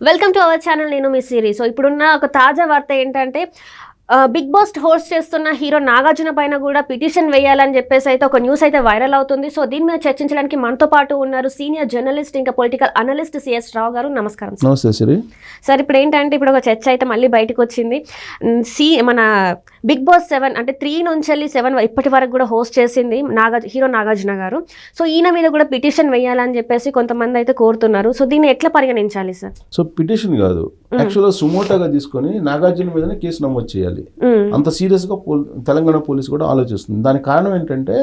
Welcome to our channel. నేను మీ series. So ఇప్పుడున్న ఒక తాజా వార్త ఏంటంటే బిగ్ బాస్ హోస్ట్ చేస్తున్న హీరో నాగార్జున పైన కూడా పిటిషన్ వేయాలని చెప్పేసి అయితే ఒక న్యూస్ అయితే వైరల్ అవుతుంది. సో దీని మీద చర్చించడానికి మనతో పాటు ఉన్నారు సీనియర్ జర్నలిస్ట్ ఇంకా పొలిటికల్ అనలిస్ట్ సిఎస్ రావు గారు. నమస్కారం సార్. ఇప్పుడు ఏంటంటే ఇప్పుడు ఒక చర్చ అయితే మళ్ళీ బయటకు వచ్చింది. మన బిగ్ బాస్ 7 అంటే 3 నుంచి వెళ్ళి 7 ఇప్పటి వరకు కూడా హోస్ట్ చేసింది హీరో నాగార్జున గారు. సో ఈయన మీద కూడా పిటిషన్ వేయాలని చెప్పేసి కొంతమంది అయితే కోరుతున్నారు. సో దీన్ని ఎట్లా పరిగణించాలి సార్? సో పిటిషన్ కాదు, యాక్చువల్గా సుమోటోగా తీసుకొని నాగార్జున మీదనే కేసు నమోదు చేయాలి. అంత సీరియస్గా తెలంగాణ పోలీసు కూడా ఆలోచిస్తుంది. దానికి కారణం ఏంటంటే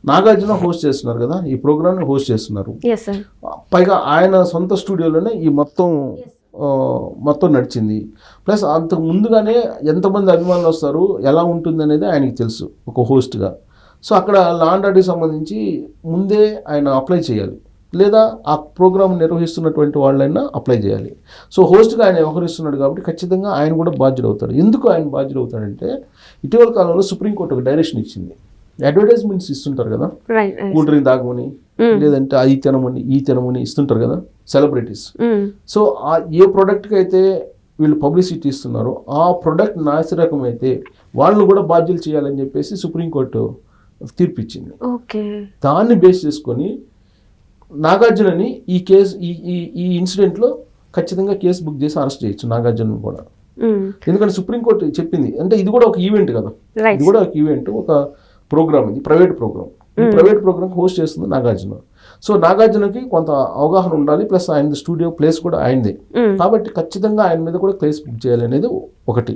నాగార్జున హోస్ట్ చేస్తున్నారు కదా, ఈ ప్రోగ్రామ్ని హోస్ట్ చేస్తున్నారు. పైగా ఆయన సొంత స్టూడియోలోనే ఈ మొత్తం నడిచింది. ప్లస్ అంతకు ముందుగానే ఎంతమంది అభిమానులు వస్తారు, ఎలా ఉంటుంది అనేది ఆయనకి తెలుసు ఒక హోస్ట్గా. సో అక్కడ లా అండ్ ఆర్డర్కి సంబంధించి ముందే ఆయన అప్లై చేయాలి, లేదా ఆ ప్రోగ్రామ్ నిర్వహిస్తున్నటువంటి వాళ్ళైనా అప్లై చేయాలి. సో హోస్ట్గా ఆయన వ్యవహరిస్తున్నాడు కాబట్టి ఖచ్చితంగా ఆయన కూడా బాధ్యుడు అవుతాడు. ఎందుకు ఆయన బాధ్యుడు అవుతాడంటే ఇటీవల కాలంలో సుప్రీంకోర్టు ఒక డైరెక్షన్ ఇచ్చింది. అడ్వర్టైజ్మెంట్స్ ఇస్తుంటారు కదా, కూల్ డ్రింక్ తాగమని, లేదంటే అది తినమని ఈ తినమని ఇస్తుంటారు కదా సెలబ్రిటీస్. సో ఏ ప్రోడక్ట్కి అయితే వీళ్ళు పబ్లిసిటీ ఇస్తున్నారో ఆ ప్రోడక్ట్ నాసిరకం అయితే వాళ్ళని కూడా బాధ్యులు చేయాలని చెప్పేసి సుప్రీంకోర్టు తీర్పిచ్చింది. దాన్ని బేస్ చేసుకొని నాగార్జునని ఈ ఇన్సిడెంట్లో ఖచ్చితంగా కేసు బుక్ చేసి అరెస్ట్ చేయొచ్చు నాగార్జున కూడా. ఎందుకంటే సుప్రీంకోర్టు చెప్పింది. అంటే ఇది కూడా ఒక ఈవెంట్ కదా, ఇది కూడా ఒక ఈవెంట్, ఒక ప్రోగ్రామ్, ఇది ప్రైవేట్ ప్రోగ్రామ్. ఈ ప్రైవేట్ ప్రోగ్రామ్ హోస్ట్ చేస్తుంది నాగార్జున. సో నాగార్జునకి కొంత అవగాహన ఉండాలి, ప్లస్ ఆయన స్టూడియో ప్లేస్ కూడా ఆయనదే కాబట్టి ఖచ్చితంగా ఆయన మీద కూడా కేసు బుక్ చేయాలి అనేది ఒకటి.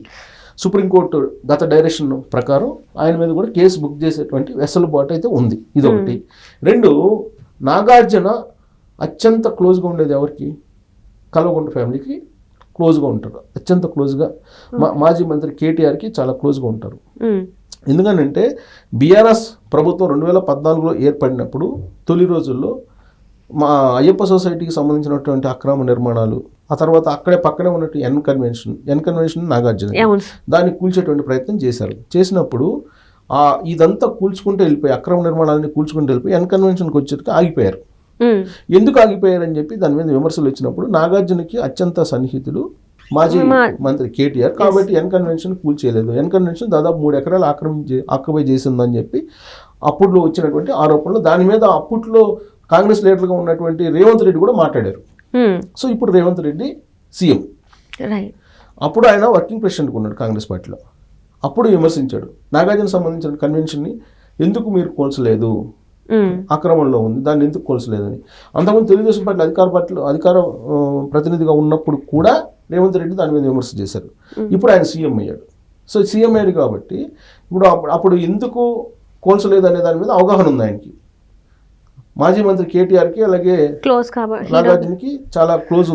సుప్రీంకోర్టు గత డైరెక్షన్ ప్రకారం ఆయన మీద కూడా కేసు బుక్ చేసేటువంటి వెసులుబాటు అయితే ఉంది, ఇది ఒకటి. రెండు, నాగార్జున అత్యంత క్లోజ్గా ఉండేది ఎవరికి? కల్వకుంట్ల ఫ్యామిలీకి క్లోజ్గా ఉంటారు, అత్యంత క్లోజ్గా. మాజీ మంత్రి కేటీఆర్కి చాలా క్లోజ్గా ఉంటారు. ఎందుకంటే బీఆర్ఎస్ ప్రభుత్వం 2014లో ఏర్పడినప్పుడు తొలి రోజుల్లో మా అయ్యప్ప సొసైటీకి సంబంధించినటువంటి అక్రమ నిర్మాణాలు, ఆ తర్వాత అక్కడే పక్కనే ఉన్నట్టు ఎన్ కన్వెన్షన్ నాగార్జున దాన్ని కూల్చేటువంటి ప్రయత్నం చేశారు. చేసినప్పుడు ఇదంతా కూల్చుకుంటూ వెళ్ళిపోయి, అక్రమ నిర్మాణాలని కూల్చుకుంటూ వెళ్ళిపోయి ఎన్ కన్వెన్షన్కి వచ్చేటికి ఆగిపోయారు. ఎందుకు ఆగిపోయారని చెప్పి దాని మీద విమర్శలు వచ్చినప్పుడు నాగార్జునకి అత్యంత సన్నిహితుడు మాజీ మంత్రి కేటీఆర్ కాబట్టి ఎన్ కన్వెన్షన్ కూల్చేయలేదు. ఎన్ కన్వెన్షన్ దాదాపు 3 ఎకరాలు ఆక్యుపై చేసిందని చెప్పి అప్పట్లో వచ్చినటువంటి ఆరోపణలు. దాని మీద అప్పట్లో కాంగ్రెస్ లీడర్గా ఉన్నటువంటి రేవంత్ రెడ్డి కూడా మాట్లాడారు. సో ఇప్పుడు రేవంత్ రెడ్డి సీఎం, అప్పుడు ఆయన వర్కింగ్ ప్రెసిడెంట్గా ఉన్నాడు కాంగ్రెస్ పార్టీలో. అప్పుడు విమర్శించాడు నాగార్జున సంబంధించిన కన్వెన్షన్ని ఎందుకు మీరు కోల్చలేదు, అక్రమంలో ఉంది, దాన్ని ఎందుకు కోల్చలేదని. అంతకుముందు తెలుగుదేశం పార్టీ అధికార ప్రతినిధిగా ఉన్నప్పుడు కూడా రేవంత్ రెడ్డి దాని మీద విమర్శ చేశారు. ఇప్పుడు ఆయన సీఎం అయ్యాడు. సో సీఎం అయ్యాడు కాబట్టి ఇప్పుడు అప్పుడు ఎందుకు కోల్చలేదు అనే దాని మీద అవగాహన ఉంది ఆయనకి. మాజీ మంత్రి కేటీఆర్కి అలాగే నాగార్జునకి చాలా క్లోజ్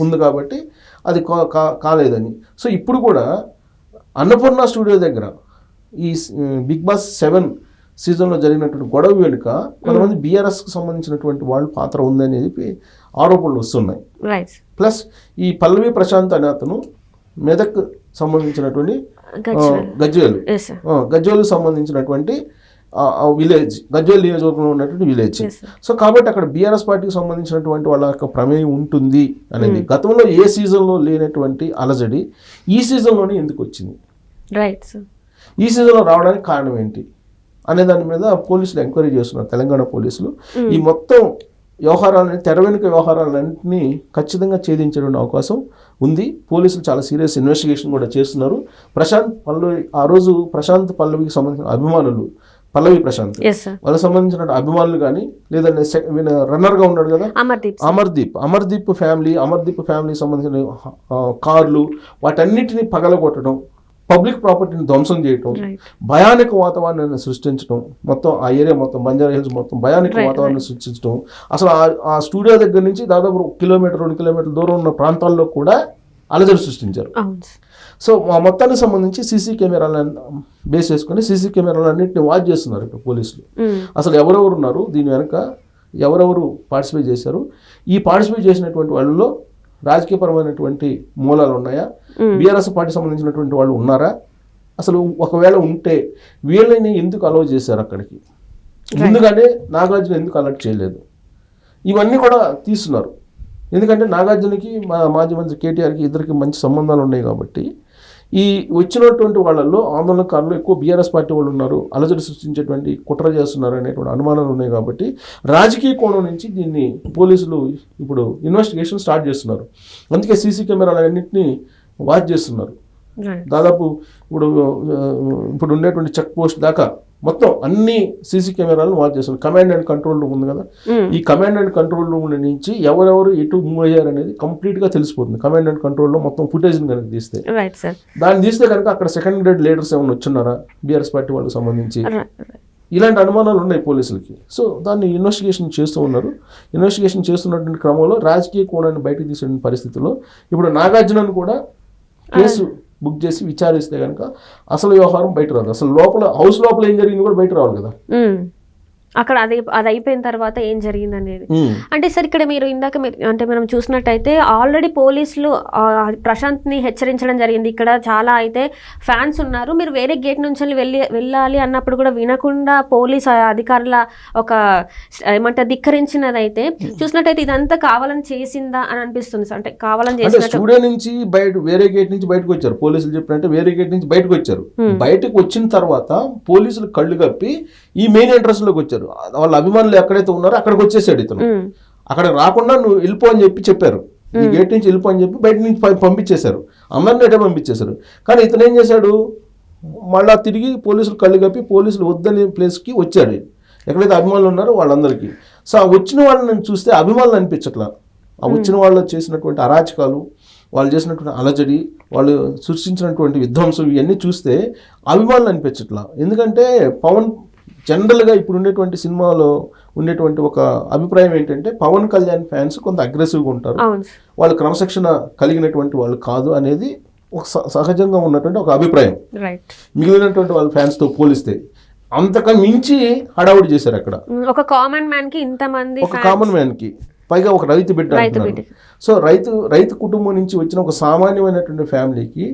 ఉంది కాబట్టి అది కాలేదని. సో ఇప్పుడు కూడా అన్నపూర్ణ స్టూడియో దగ్గర ఈ బిగ్ బాస్ 7 సీజన్లో జరిగినటువంటి గొడవ వెనుక కొంతమంది బీఆర్ఎస్కి సంబంధించినటువంటి వాళ్ళు పాత్ర ఉందనేది ఆరోపణలు వస్తున్నాయి. ప్లస్ ఈ పల్లవి ప్రశాంత్ అనే అతను మెదక్ సంబంధించినటువంటి గజ్వేల్ సంబంధించినటువంటి విలేజ్, గజ్వేల్ నియోజకవర్గంలో ఉన్నటువంటి విలేజ్. సో కాబట్టి అక్కడ బీఆర్ఎస్ పార్టీకి సంబంధించినటువంటి వాళ్ళ యొక్క ప్రమేయం ఉంటుంది అనేది గతంలో ఏ సీజన్లో లేనటువంటి అలజడి ఈ సీజన్లోనే ఎందుకు వచ్చింది, ఈ సీజన్లో రావడానికి కారణం ఏంటి అనే దాని మీద పోలీసులు ఎంక్వైరీ చేస్తున్నారు. తెలంగాణ పోలీసులు ఈ మొత్తం వ్యవహారాలని, తెర వెనుక వ్యవహారాలన్నింటినీ ఖచ్చితంగా ఛేదించడానికి అవకాశం ఉంది. పోలీసులు చాలా సీరియస్ ఇన్వెస్టిగేషన్ కూడా చేస్తున్నారు. ఆ రోజు ప్రశాంత్ పల్లవికి సంబంధించిన అభిమానులు, పల్లవి ప్రశాంత్ వాళ్ళకి సంబంధించిన అభిమానులు కానీ, లేదంటే రన్నర్గా ఉన్నాడు కదా అమర్దీప్ ఫ్యామిలీ సంబంధించిన కార్లు, వాటన్నిటిని పగలగొట్టడం, పబ్లిక్ ప్రాపర్టీని ధ్వంసం చేయటం, భయానక వాతావరణాన్ని సృష్టించడం, మొత్తం ఆ ఏరియా మొత్తం బంజారా హిల్స్ మొత్తం భయానక వాతావరణాన్ని సృష్టించడం, అసలు ఆ స్టూడియో దగ్గర నుంచి దాదాపు 1 కిలోమీటర్ 2 కిలోమీటర్ల దూరం ఉన్న ప్రాంతాల్లో కూడా అలజడి సృష్టించారు. సో ఆ మొత్తానికి సంబంధించి సీసీ కెమెరాలను బేస్ చేసుకుని సీసీ కెమెరాలన్నింటినీ వాచ్ చేస్తున్నారు ఇప్పుడు పోలీసులు. అసలు ఎవరెవరు ఉన్నారు, దీని వెనక ఎవరెవరు పార్టిసిపేట్ చేశారు, ఈ పార్టిసిపేట్ చేసినటువంటి వాళ్ళలో రాజకీయపరమైనటువంటి మూలాలు ఉన్నాయా, బీఆర్ఎస్ పార్టీ సంబంధించినటువంటి వాళ్ళు ఉన్నారా, అసలు ఒకవేళ ఉంటే వీళ్ళని ఎందుకు అలౌ చేశారు అక్కడికి, ముందుగానే నాగార్జున ఎందుకు అలర్ట్ చేయలేదు, ఇవన్నీ కూడా తీస్తున్నారు. ఎందుకంటే నాగార్జునకి మాజీ మంత్రి కేటీఆర్కి ఇద్దరికి మంచి సంబంధాలు ఉన్నాయి కాబట్టి ఈ వచ్చినటువంటి వాళ్ళల్లో ఆందోళనకారులు ఎక్కువ బీఆర్ఎస్ పార్టీ వాళ్ళు ఉన్నారు, అలజడి సృష్టించేటువంటి కుట్ర చేస్తున్నారు అనేటువంటి అనుమానాలు ఉన్నాయి కాబట్టి రాజకీయ కోణం నుంచి దీన్ని పోలీసులు ఇప్పుడు ఇన్వెస్టిగేషన్ స్టార్ట్ చేస్తున్నారు. అందుకే సీసీ కెమెరాలన్నింటినీ వాచ్ చేస్తున్నారు. దాదాపు ఇప్పుడు ఉండేటువంటి చెక్ పోస్ట్ దాకా మొత్తం అన్ని సీసీ కెమెరాలను వాచ్ చేస్తున్నారు. కమాండ్ అండ్ కంట్రోల్ రూమ్ ఉంది కదా, ఈ కమాండ్ అండ్ కంట్రోల్ రూమ్ నుంచి ఎవరెవరు ఎటు మూవ్ అయ్యారు అనేది కంప్లీట్గా తెలిసిపోతుంది. కమాండ్ అండ్ కంట్రోల్లో మొత్తం ఫుటేజ్ని కనుక తీస్తే, దాన్ని తీస్తే కనుక అక్కడ సెకండ్ గ్రేడ్ లీడర్స్ ఏమైనా వచ్చున్నారా బీఆర్ఎస్ పార్టీ వాళ్ళకి సంబంధించి, ఇలాంటి అనుమానాలు ఉన్నాయి పోలీసులకి. సో దాన్ని ఇన్వెస్టిగేషన్ చేస్తూ ఉన్నారు. ఇన్వెస్టిగేషన్ చేస్తున్నటువంటి క్రమంలో రాజకీయ కోణాన్ని బయటకు తీసే పరిస్థితుల్లో ఇప్పుడు నాగార్జునను కూడా కేసు బుక్ చేసి విచారిస్తే కనుక అసలు వ్యవహారం బయట రాదు. అసలు హౌస్ లోపల ఏం జరిగింది కూడా బయట రావాలి కదా. అక్కడ అది అయిపోయిన తర్వాత ఏం జరిగింది అనేది. అంటే సార్ ఇక్కడ మీరు ఇందాక అంటే మనం చూసినట్టయితే ఆల్రెడీ పోలీసులు ప్రశాంత్ని హెచ్చరించడం జరిగింది. ఇక్కడ చాలా అయితే ఫ్యాన్స్ ఉన్నారు, మీరు వేరే గేట్ నుంచి వెళ్ళాలి అన్నప్పుడు కూడా వినకుండా పోలీస్ అధికారుల ఒక ఏమంటే ధిక్కరించినదైతే చూసినట్టయితే ఇదంతా కావాలని చేసిందా అని అనిపిస్తుంది సార్. అంటే కావాలని చేసిన స్టూడియో నుంచి వేరే గేట్ నుంచి బయటకు వచ్చారు పోలీసులు చెప్పినట్టే, వేరే గేట్ నుంచి బయటకు వచ్చారు. బయటకు వచ్చిన తర్వాత పోలీసులు కళ్ళు కప్పి ఈ మెయిన్ ఎంట్రన్స్ లోకి వచ్చారు. వాళ్ళ అభిమానులు ఎక్కడైతే ఉన్నారో అక్కడికి వచ్చేసాడు ఇతను. అక్కడ రాకుండా నువ్వు వెళ్ళిపో అని చెప్పారు. ఈ గేట్ నుంచి వెళ్ళిపో అని చెప్పి బయట నుంచి పంపించేశారు, అందరినీ అటే పంపించేశారు. కానీ ఇతను ఏం చేశాడు, మళ్ళా తిరిగి పోలీసులు కళ్ళు కప్పి పోలీసులు వద్దనే ప్లేస్కి వచ్చాడు, ఎక్కడైతే అభిమానులు ఉన్నారో వాళ్ళందరికీ. సో ఆ వచ్చిన వాళ్ళని చూస్తే అభిమానులు అనిపించట్లా. ఆ వచ్చిన వాళ్ళు చేసినటువంటి అరాచకాలు, వాళ్ళు చేసినటువంటి అలజడి, వాళ్ళు సృష్టించినటువంటి విధ్వంసం ఇవన్నీ చూస్తే అభిమానులు అనిపించట్లా. ఎందుకంటే పవన్ జనరల్గా ఇప్పుడు ఉండేటువంటి సినిమాలో ఉండేటువంటి ఒక అభిప్రాయం ఏంటంటే పవన్ కళ్యాణ్ ఫ్యాన్స్ కొంత అగ్రెసివ్గా ఉంటారు, వాళ్ళు క్రమశిక్షణ కలిగినటువంటి వాళ్ళు కాదు అనేది ఒక సహజంగా ఉన్నటువంటి ఒక అభిప్రాయం మిగిలినటువంటి వాళ్ళ ఫ్యాన్స్తో పోలిస్తే. అంతగా మించి హడావుడి చేశారు అక్కడ. ఒక కామన్ మ్యాన్ కి ఇంతమంది, ఒక కామన్ మ్యాన్ కి పైగా ఒక రైతు బిడ్డ అంటున్నారు. సో రైతు కుటుంబం నుంచి వచ్చిన ఒక సామాన్యమైనటువంటి ఫ్యామిలీకి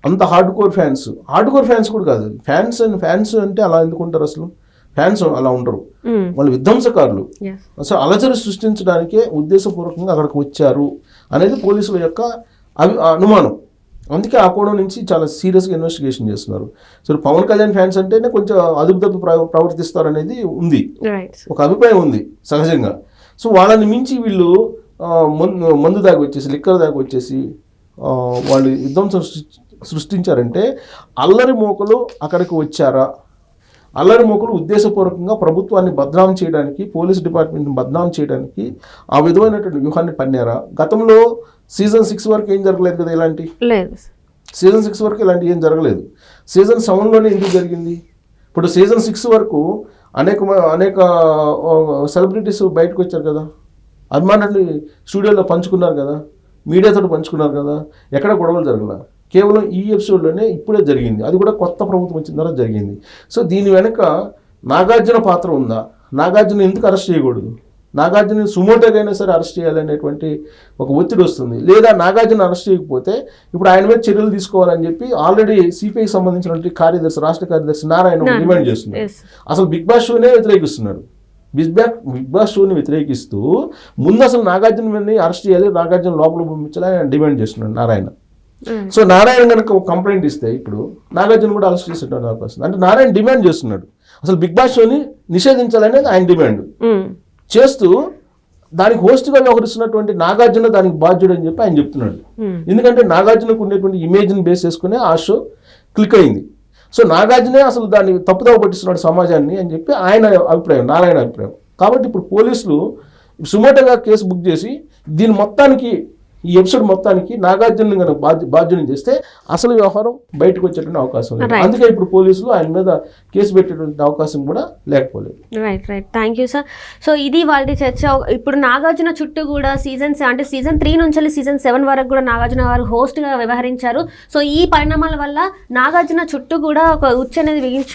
అంత హార్డ్ కోర్ ఫ్యాన్స్ కూడా కాదు. ఫ్యాన్స్ అంటే అలా ఎందుకుంటారు అసలు? ఫ్యాన్స్ అలా ఉండరు, వాళ్ళు విధ్వంసకారులు. సో అలజడి సృష్టించడానికే ఉద్దేశపూర్వకంగా అక్కడికి వచ్చారు అనేది పోలీసుల యొక్క అనుమానం. అందుకే ఆ కోణం నుంచి చాలా సీరియస్గా ఇన్వెస్టిగేషన్ చేస్తున్నారు. సో పవన్ కళ్యాణ్ ఫ్యాన్స్ అంటేనే కొంచెం అదుపుదప్పి ప్రవర్తిస్తారు అనేది ఉంది, ఒక అభిప్రాయం ఉంది సహజంగా. సో వాళ్ళని మించి వీళ్ళు మందు దాకా వచ్చేసి, లిక్కర్ దాకా వచ్చేసి వాళ్ళు విధ్వంసం సృష్టించారంటే అల్లరి మోకలు అక్కడికి వచ్చారా? అల్లరి మోకలు ఉద్దేశపూర్వకంగా ప్రభుత్వాన్ని బద్నాం చేయడానికి, పోలీస్ డిపార్ట్మెంట్ని బద్నాం చేయడానికి ఆ విధమైనటువంటి వ్యూహాన్ని పన్నారా? గతంలో సీజన్ 6 వరకు ఏం జరగలేదు కదా, ఇలాంటి సీజన్ 6 వరకు ఇలాంటి ఏం జరగలేదు. సీజన్ 7లోనే ఎందుకు జరిగింది? ఇప్పుడు సీజన్ 6 వరకు అనేక సెలబ్రిటీస్ బయటకు వచ్చారు కదా, అభిమానులు స్టూడియోలో పంచుకున్నారు కదా, మీడియాతో పంచుకున్నారు కదా, ఎక్కడ గొడవలు జరగల. కేవలం ఈ ఎపిసోడ్లోనే ఇప్పుడే జరిగింది, అది కూడా కొత్త ప్రభుత్వం వచ్చిన తర్వాత జరిగింది. సో దీని వెనక నాగార్జున పాత్ర ఉందా? నాగార్జున ఎందుకు అరెస్ట్ చేయకూడదు? నాగార్జున సుమోటోగైనా సరే అరెస్ట్ చేయాలనేటువంటి ఒక ఒత్తిడి వస్తుంది. లేదా నాగార్జున అరెస్ట్ చేయకపోతే ఇప్పుడు ఆయన మీద చర్యలు తీసుకోవాలని చెప్పి ఆల్రెడీ సిపిఐకి సంబంధించినటువంటి రాష్ట్ర కార్యదర్శి నారాయణ డిమాండ్ చేస్తున్నారు. అసలు బిగ్ బాస్ షోనే వ్యతిరేకిస్తున్నాడు. బిగ్ బాస్ షోని వ్యతిరేకిస్తూ ముందు అసలు నాగార్జున మీద అరెస్ట్ చేయాలి, నాగార్జున లోపల పంపించాలని ఆయన డిమాండ్ చేస్తున్నాడు నారాయణ. సో నారాయణ కనుక ఒక కంప్లైంట్ ఇస్తే ఇప్పుడు నాగార్జున కూడా అరెస్ట్ చేసేటువంటి అవకాశం. అంటే నారాయణ డిమాండ్ చేస్తున్నాడు అసలు బిగ్ బాస్ షోని నిషేధించాలనేది ఆయన డిమాండ్ చేస్తూ, దానికి హోస్ట్గా వ్యవహరిస్తున్నటువంటి నాగార్జున దానికి బాధ్యుడు అని చెప్పి ఆయన చెప్తున్నాడు. ఎందుకంటే నాగార్జునకు ఉండేటువంటి ఇమేజ్ని బేస్ చేసుకునే ఆ షో క్లిక్ అయింది. సో నాగార్జునే అసలు దాన్ని తప్పుదోవ పట్టిస్తున్నాడు సమాజాన్ని అని చెప్పి ఆయన అభిప్రాయం, నారాయణ అభిప్రాయం. కాబట్టి ఇప్పుడు పోలీసులు సుమోటోగా కేసు బుక్ చేసి దీని మొత్తానికి, ఈ ఎపిసోడ్ మొత్తానికి నాగార్జున కనుక బాధ్యుని చేస్తే అసలు వ్యవహారం బయటకు వచ్చేటువంటి అవకాశం లేదు. అందుకే ఇప్పుడు పోలీసులు ఆయన మీద కేసు పెట్టేటువంటి అవకాశం కూడా లేకపోలేదు. Right. Thank you sir. So ఇది వాళ్ళ చర్చ. ఇప్పుడు నాగార్జున చుట్టూ కూడా సీజన్ 3 నుంచి సీజన్ 7 వరకు కూడా నాగార్జున గారు హోస్ట్గా వ్యవహరించారు. సో ఈ పరిణామాల వల్ల నాగార్జున చుట్టూ కూడా ఒక ఉచ్చు అనేది